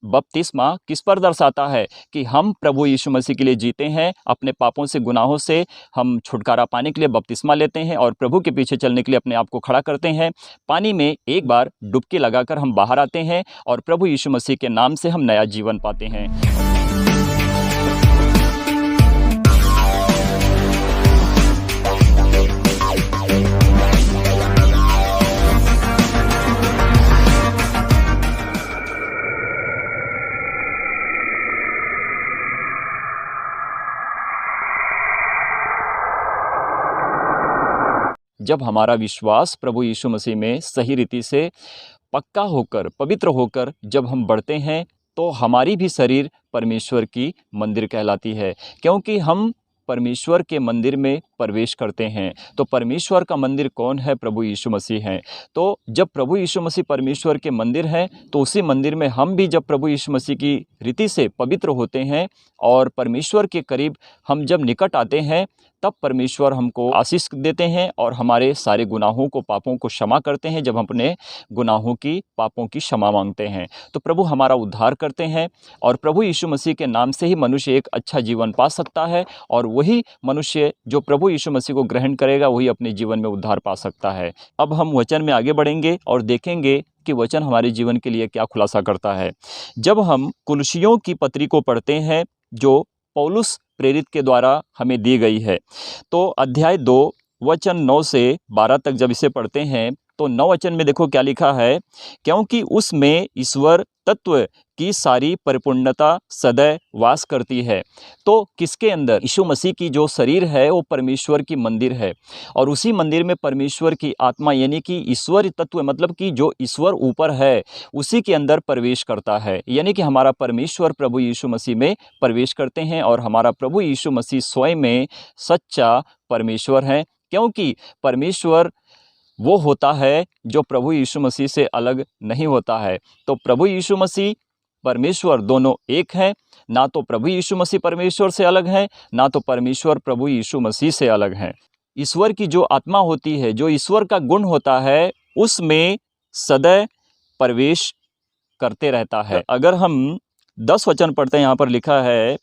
बपतिस्मा किस पर दर्शाता है कि हम प्रभु यीशु मसीह के लिए जीते हैं, अपने पापों से, गुनाहों से हम छुटकारा पाने के लिए बपतिस्मा लेते हैं और प्रभु के पीछे चलने के लिए अपने आप को खड़ा करते हैं। पानी में एक बार डुबकी लगाकर हम बाहर आते हैं और प्रभु यीशु मसीह के नाम से हम नया जीवन पाते हैं। जब हमारा विश्वास प्रभु यीशु मसीह में सही रीति से पक्का होकर, पवित्र होकर जब हम बढ़ते हैं, तो हमारी भी शरीर परमेश्वर की मंदिर कहलाती है, क्योंकि हम परमेश्वर के मंदिर में प्रवेश करते हैं। तो परमेश्वर का मंदिर कौन है? प्रभु यीशु मसीह हैं। तो जब प्रभु यीशु मसीह परमेश्वर के मंदिर हैं, तो उसी मंदिर में हम भी जब प्रभु यीशु मसीह की रीति से पवित्र होते हैं और परमेश्वर के करीब हम जब निकट आते हैं, तब परमेश्वर हमको आशीष देते हैं और हमारे सारे गुनाहों को, पापों को क्षमा करते हैं। जब हम अपने गुनाहों की, पापों की क्षमा मांगते हैं, तो प्रभु हमारा उद्धार करते हैं और प्रभु यीशु मसीह के नाम से ही मनुष्य एक अच्छा जीवन पा सकता है और वही मनुष्य जो प्रभु यीशु मसीह को ग्रहण करेगा, वही अपने जीवन में उद्धार पा सकता है। अब हम वचन में आगे बढ़ेंगे और देखेंगे कि वचन हमारे जीवन के लिए क्या खुलासा करता है। जब हम कुलुसियों की पत्री को पढ़ते हैं, जो पौलुस प्रेरित के द्वारा हमें दी गई है, तो अध्याय 2 वचन 9 से 12 तक जब इसे पढ़ते हैं, तो 9 वचन में देखो क्या लिखा है, क्योंकि उसमें ईश्वर तत्व की सारी परिपूर्णता सदैव वास करती है। तो किसके अंदर? यीशु मसीह की जो शरीर है वो परमेश्वर की मंदिर है और उसी मंदिर में परमेश्वर की आत्मा यानी कि ईश्वर तत्व, मतलब कि जो ईश्वर ऊपर है, उसी के अंदर प्रवेश करता है। यानी कि हमारा परमेश्वर प्रभु यीशु मसीह में प्रवेश करते हैं और हमारा प्रभु यीशु मसीह स्वयं में सच्चा परमेश्वर है, क्योंकि परमेश्वर वो होता है जो प्रभु यीशु मसीह से अलग नहीं होता है। तो प्रभु यीशु मसीह, परमेश्वर दोनों एक हैं। ना तो प्रभु यीशु मसीह परमेश्वर से अलग हैं, ना तो परमेश्वर प्रभु यीशु मसीह से अलग हैं। ईश्वर की जो आत्मा होती है, जो ईश्वर का गुण होता है, उसमें सदैव प्रवेश करते रहता है। अगर हम 10 वचन पढ़ते हैं, यहाँ पर लिखा है,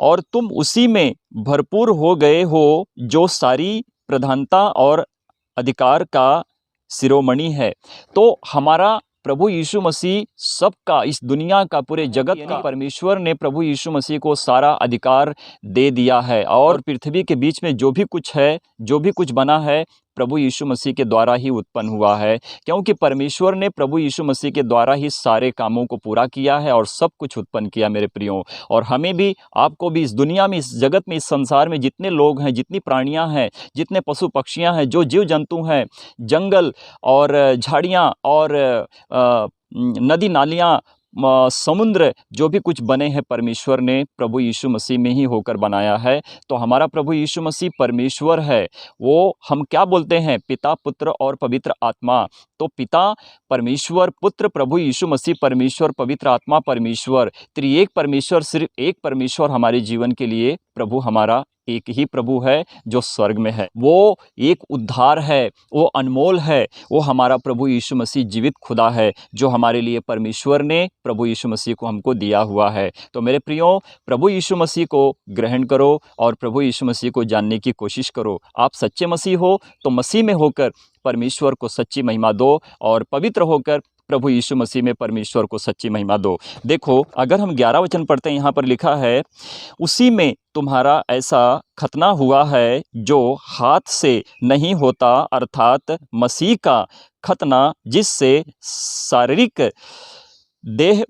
और तुम उसी में भरपूर हो गए हो, जो सारी प्रधानता और अधिकार का शिरोमणि है। तो हमारा प्रभु यीशु मसीह सबका, इस दुनिया का, पूरे जगत का, परमेश्वर ने प्रभु यीशु मसीह को सारा अधिकार दे दिया है और पृथ्वी के बीच में जो भी कुछ है, जो भी कुछ बना है, प्रभु यीशु मसीह के द्वारा ही उत्पन्न हुआ है, क्योंकि परमेश्वर ने प्रभु यीशु मसीह के द्वारा ही सारे कामों को पूरा किया है और सब कुछ उत्पन्न किया मेरे प्रियो। और हमें भी, आपको भी, इस दुनिया में, इस जगत में, इस संसार में जितने लोग हैं, जितनी प्राणियां हैं, जितने पशु पक्षियां हैं, जो जीव जंतु हैं, जंगल और झाड़ियाँ और नदी नालियाँ, समुद्र, जो भी कुछ बने हैं, परमेश्वर ने प्रभु यीशु मसीह में ही होकर बनाया है। तो हमारा प्रभु यीशु मसीह परमेश्वर है। वो हम क्या बोलते हैं? पिता, पुत्र और पवित्र आत्मा। तो पिता परमेश्वर, पुत्र प्रभु यीशु मसीह परमेश्वर, पवित्र आत्मा परमेश्वर, त्रिएक परमेश्वर, सिर्फ एक परमेश्वर हमारे जीवन के लिए प्रभु हमारा एक ही प्रभु है जो स्वर्ग में है। वो एक उद्धार है, वो अनमोल है, वो हमारा प्रभु यीशु मसीह जीवित खुदा है, जो हमारे लिए परमेश्वर ने प्रभु यीशु मसीह को हमको दिया हुआ है। तो मेरे प्रियो, प्रभु यीशु मसीह को ग्रहण करो और प्रभु यीशु मसीह को जानने की कोशिश करो। आप सच्चे मसीह हो तो मसीह में होकर परमेश्वर को सच्ची महिमा दो और पवित्र होकर प्रभु यीशु मसीह में परमेश्वर को सच्ची महिमा दो। देखो, अगर हम 11 वचन पढ़ते हैं, यहाँ पर लिखा है, उसी में तुम्हारा ऐसा खतना हुआ है जो हाथ से नहीं होता, अर्थात मसीह का खतना, जिससे शारीरिक देह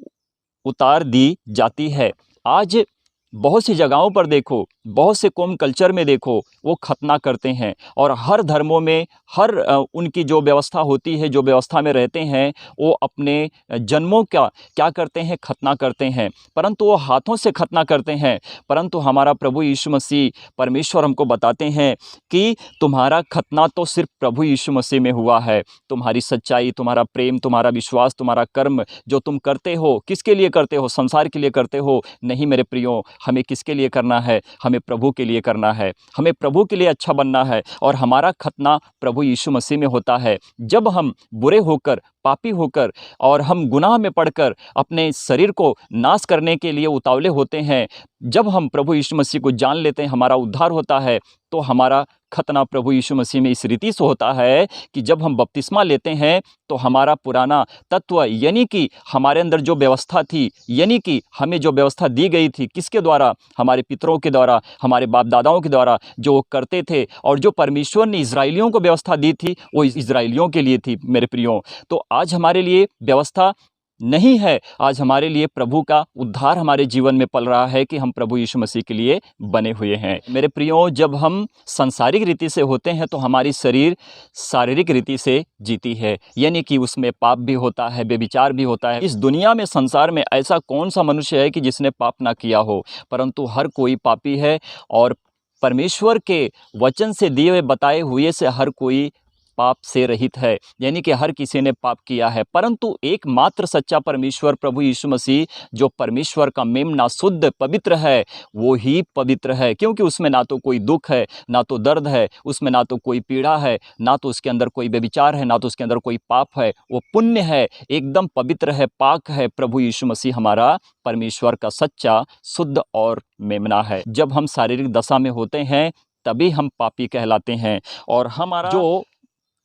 उतार दी जाती है। आज बहुत सी जगहों पर देखो, बहुत से कौम कल्चर में देखो, वो खतना करते हैं और हर धर्मों में, हर उनकी जो व्यवस्था होती है, जो व्यवस्था में रहते हैं, वो अपने जन्मों का क्या करते हैं? खतना करते हैं, परंतु वो हाथों से खतना करते हैं। परंतु हमारा प्रभु यीशु मसीह परमेश्वर हमको बताते हैं कि तुम्हारा खतना तो सिर्फ प्रभु यीशु मसीह में हुआ है। तुम्हारी सच्चाई, तुम्हारा प्रेम, तुम्हारा विश्वास, तुम्हारा कर्म जो तुम करते हो, किसके लिए करते हो? संसार के लिए करते हो? नहीं मेरे प्रियो, हमें किसके लिए करना है? हमें प्रभु के लिए करना है। हमें प्रभु के लिए अच्छा बनना है और हमारा खतना प्रभु यीशु मसीह में होता है। जब हम बुरे होकर पापी होकर और हम गुनाह में पड़कर अपने शरीर को नाश करने के लिए उतावले होते हैं, जब हम प्रभु यीशु मसीह को जान लेते हैं, हमारा उद्धार होता है, तो हमारा खतना प्रभु यीशु मसीह में इस रीति से होता है कि जब हम बपतिस्मा लेते हैं तो हमारा पुराना तत्व, यानी कि हमारे अंदर जो व्यवस्था थी, यानी कि हमें जो व्यवस्था दी गई थी, किसके द्वारा? हमारे पितरों के द्वारा, हमारे बाप दादाओं के द्वारा, जो वो करते थे, और जो परमेश्वर ने इजराइलियों को व्यवस्था दी थी वो इजराइलियों के लिए थी मेरे प्रियो। तो आज हमारे लिए व्यवस्था नहीं है, आज हमारे लिए प्रभु का उद्धार हमारे जीवन में पल रहा है कि हम प्रभु यीशु मसीह के लिए बने हुए हैं। मेरे प्रियो, जब हम सांसारिक रीति से होते हैं तो हमारी शरीर शारीरिक रीति से जीती है, यानी कि उसमें पाप भी होता है, व्यभिचार भी होता है। इस दुनिया में, संसार में ऐसा कौन सा मनुष्य है कि जिसने पाप ना किया हो, परंतु हर कोई पापी है और परमेश्वर के वचन से दिए हुए बताए हुए से हर कोई पाप से रहित है, यानी कि हर किसी ने पाप किया है। परंतु एकमात्र सच्चा परमेश्वर प्रभु यीशु मसीह, जो परमेश्वर का मेमना, शुद्ध, पवित्र है, वो ही पवित्र है, क्योंकि उसमें ना तो कोई दुख है, ना तो दर्द है, उसमें ना तो कोई पीड़ा है, ना तो उसके अंदर कोई व्यभिचार है, ना तो उसके अंदर कोई पाप है। वो पुण्य है, एकदम पवित्र है, पाक है। प्रभु यीशु मसीह हमारा परमेश्वर का सच्चा, शुद्ध और मेमना है। जब हम शारीरिक दशा में होते हैं तभी हम पापी कहलाते हैं, और हमारा जो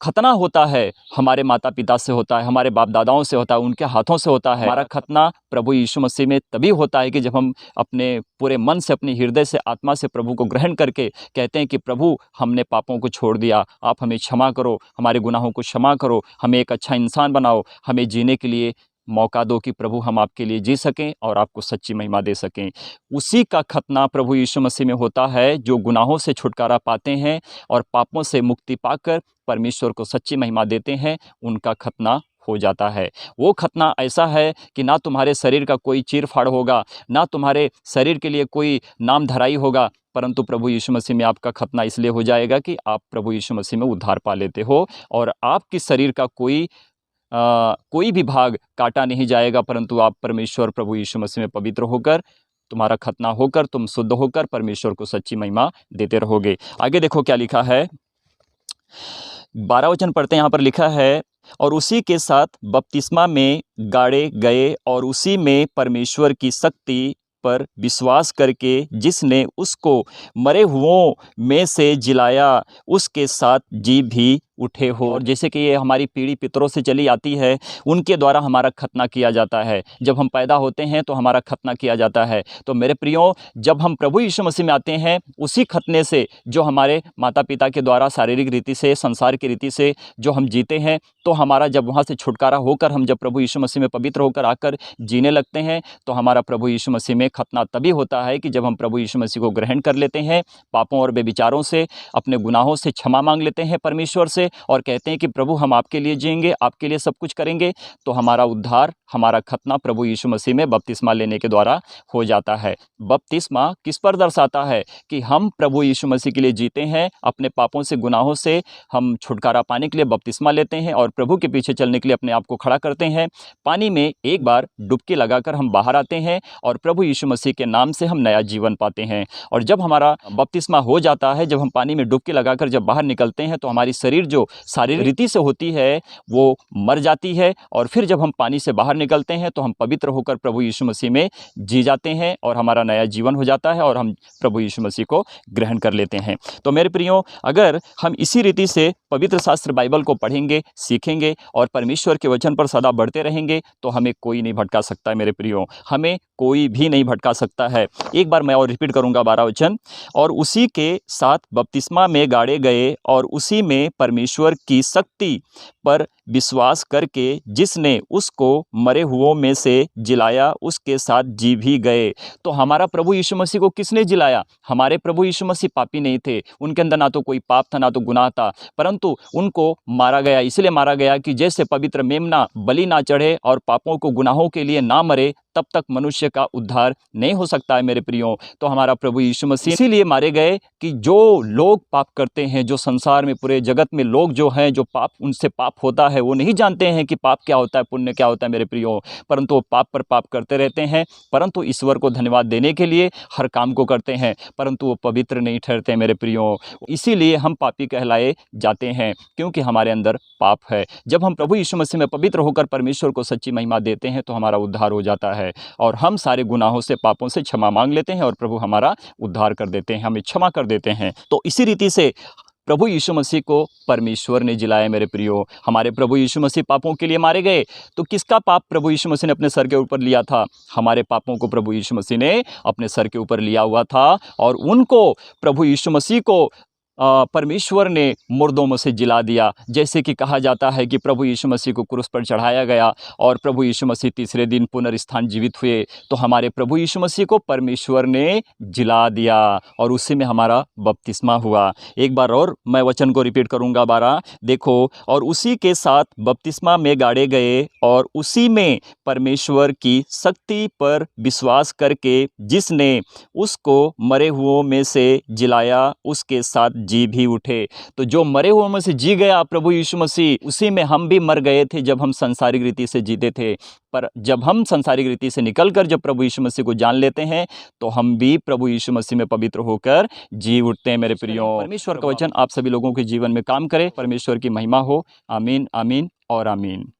खतना होता है हमारे माता पिता से होता है, हमारे बाप दादाओं से होता है, उनके हाथों से होता है। हमारा खतना प्रभु यीशु मसीह में तभी होता है कि जब हम अपने पूरे मन से, अपने हृदय से, आत्मा से प्रभु को ग्रहण करके कहते हैं कि प्रभु, हमने पापों को छोड़ दिया, आप हमें क्षमा करो, हमारे गुनाहों को क्षमा करो, हमें एक अच्छा इंसान बनाओ, हमें जीने के लिए मौका दो कि प्रभु हम आपके लिए जी सकें और आपको सच्ची महिमा दे सकें। उसी का खतना प्रभु यीशु मसीह में होता है, जो गुनाहों से छुटकारा पाते हैं और पापों से मुक्ति पाकर परमेश्वर को सच्ची महिमा देते हैं, उनका खतना हो जाता है। वो खतना ऐसा है कि ना तुम्हारे शरीर का कोई चीर फाड़ होगा, ना तुम्हारे शरीर के लिए कोई नाम धराई होगा, परंतु प्रभु यीशु मसीह में आपका खतना इसलिए हो जाएगा कि आप प्रभु यीशु मसीह में उद्धार पा लेते हो और आपकी शरीर का कोई भी भाग काटा नहीं जाएगा, परंतु आप परमेश्वर प्रभु यीशु मसीह में पवित्र होकर, तुम्हारा खतना होकर, तुम शुद्ध होकर परमेश्वर को सच्ची महिमा देते रहोगे। आगे देखो क्या लिखा है, 12 वचन पढ़ते हैं। यहाँ पर लिखा है, और उसी के साथ बपतिस्मा में गाड़े गए और उसी में परमेश्वर की शक्ति पर विश्वास करके जिसने उसको मरे हुओं में से जिलाया, उसके साथ जी भी उठे हो। और जैसे कि ये हमारी पीढ़ी पितरों से चली आती है, उनके द्वारा हमारा खतना किया जाता है। जब हम पैदा होते हैं तो हमारा खतना किया जाता है। तो मेरे प्रियो, जब हम प्रभु यीशु मसीह में आते हैं, उसी खतने से जो हमारे माता पिता के द्वारा शारीरिक रीति से, संसार की रीति से जो हम जीते हैं, तो हमारा जब वहाँ से छुटकारा होकर हम जब प्रभु यीशु मसीह में पवित्र होकर आकर जीने लगते हैं, तो हमारा प्रभु यीशु मसीह में खतना तभी होता है कि जब हम प्रभु यीशु मसीह को ग्रहण कर लेते हैं, पापों और बेविचारों से, अपने गुनाहों से क्षमा मांग लेते हैं परमेश्वर से और कहते हैं कि प्रभु हम आपके लिए जिएंगे, आपके लिए सब कुछ करेंगे। तो हमारा उद्धार, हमारा खतना प्रभु यीशु मसीह में बपतिस्मा लेने के द्वारा हो जाता है। बपतिस्मा किस पर दर्शाता है? कि हम प्रभु यीशु मसीह के लिए जीते हैं, अपने पापों से, गुनाहों से हम छुटकारा पाने के लिए बपतिस्मा लेते हैं और प्रभु के पीछे चलने के लिए अपने आप को खड़ा करते हैं। पानी में एक बार डुबकी लगाकर हम बाहर आते हैं और प्रभु यीशु मसीह के नाम से हम नया जीवन पाते हैं। और जब हमारा बपतिस्मा हो जाता है, जब हम पानी में डुबकी लगाकर जब बाहर निकलते हैं, तो हमारी शरीर जो शारीरिक रीति से होती है वो मर जाती है और फिर जब हम पानी से बाहर निकलते हैं तो हम पवित्र होकर प्रभु यीशु मसीह में जी जाते हैं और हमारा नया जीवन हो जाता है और हम प्रभु यीशु मसीह को ग्रहण कर लेते हैं। तो मेरे प्रियो, अगर हम इसी रीति से पवित्र शास्त्र बाइबल को पढ़ेंगे, सीखेंगे और परमेश्वर के वचन पर सदा बढ़ते रहेंगे, तो हमें कोई नहीं भटका सकता है। मेरे प्रियो, हमें कोई भी नहीं भटका सकता है। एक बार मैं और रिपीट करूंगा 12 वचन, और उसी के साथ बपतिस्मा में गाड़े गए और उसी में परमेश्वर की शक्ति पर विश्वास करके जिसने उसको मरे हुओं में से जिलाया, उसके साथ जी भी गए। तो हमारा प्रभु यीशु मसीह को किसने जिलाया? हमारे प्रभु यीशु मसीह पापी नहीं थे, उनके अंदर ना तो कोई पाप था, ना तो गुनाह था, परंतु उनको मारा गया। इसलिए मारा गया कि जैसे पवित्र मेमना बलि ना चढ़े और पापों को, गुनाहों के लिए ना मरे, तब तक मनुष्य का उद्धार नहीं हो सकता है। मेरे प्रियो, तो हमारा प्रभु यीशु मसीह इसीलिए मारे गए कि जो लोग पाप करते हैं, जो संसार में, पूरे जगत में लोग जो हैं, जो पाप, उनसे पाप होता है, है, वो नहीं जानते हैं कि पाप क्या होता है, पुण्य क्या होता है मेरे प्रियो, परंतु वो पाप पर पाप करते रहते हैं, परंतु ईश्वर को धन्यवाद देने के लिए हर काम को करते हैं, परंतु वो पवित्र नहीं ठहरते मेरे प्रियो। इसीलिए हम पापी कहलाए जाते हैं, क्योंकि हमारे अंदर पाप है। जब हम प्रभु यीशु मसीह में पवित्र होकर परमेश्वर को सच्ची महिमा देते हैं तो हमारा उद्धार हो जाता है और हम सारे गुनाहों से, पापों से क्षमा मांग लेते हैं और प्रभु हमारा उद्धार कर देते हैं, हमें क्षमा कर देते हैं। तो इसी रीति से प्रभु यीशु मसीह को परमेश्वर ने जिलाया मेरे प्रियो। हमारे प्रभु यीशु मसीह पापों के लिए मारे गए, तो किसका पाप प्रभु यीशु मसीह ने अपने सर के ऊपर लिया था? हमारे पापों को प्रभु यीशु मसीह ने अपने सर के ऊपर लिया हुआ था और उनको प्रभु यीशु मसीह को परमेश्वर ने मुर्दों में से जिला दिया। जैसे कि कहा जाता है कि प्रभु यीशु मसीह को क्रूस पर चढ़ाया गया और प्रभु यीशु मसीह तीसरे दिन पुनरुत्थान जीवित हुए, तो हमारे प्रभु यीशु मसीह को परमेश्वर ने जिला दिया और उसी में हमारा बपतिस्मा हुआ। एक बार और मैं वचन को रिपीट करूंगा 12, देखो, और उसी के साथ बपतिस्मा में गाड़े गए और उसी में परमेश्वर की शक्ति पर विश्वास करके जिसने उसको मरे हुओं में से जिलाया उसके साथ जी भी उठे। तो जो मरे हुओं में से जी गया प्रभु यीशु मसीह, उसी में हम भी मर गए थे जब हम संसारिक रीति से जीते थे, पर जब हम संसारिक रीति से निकलकर जब प्रभु यीशु मसीह को जान लेते हैं तो हम भी प्रभु यीशु मसीह में पवित्र होकर जी उठते हैं मेरे प्रियो। परमेश्वर का वचन आप सभी लोगों के जीवन में काम करे, परमेश्वर की महिमा हो। आमीन, आमीन और आमीन।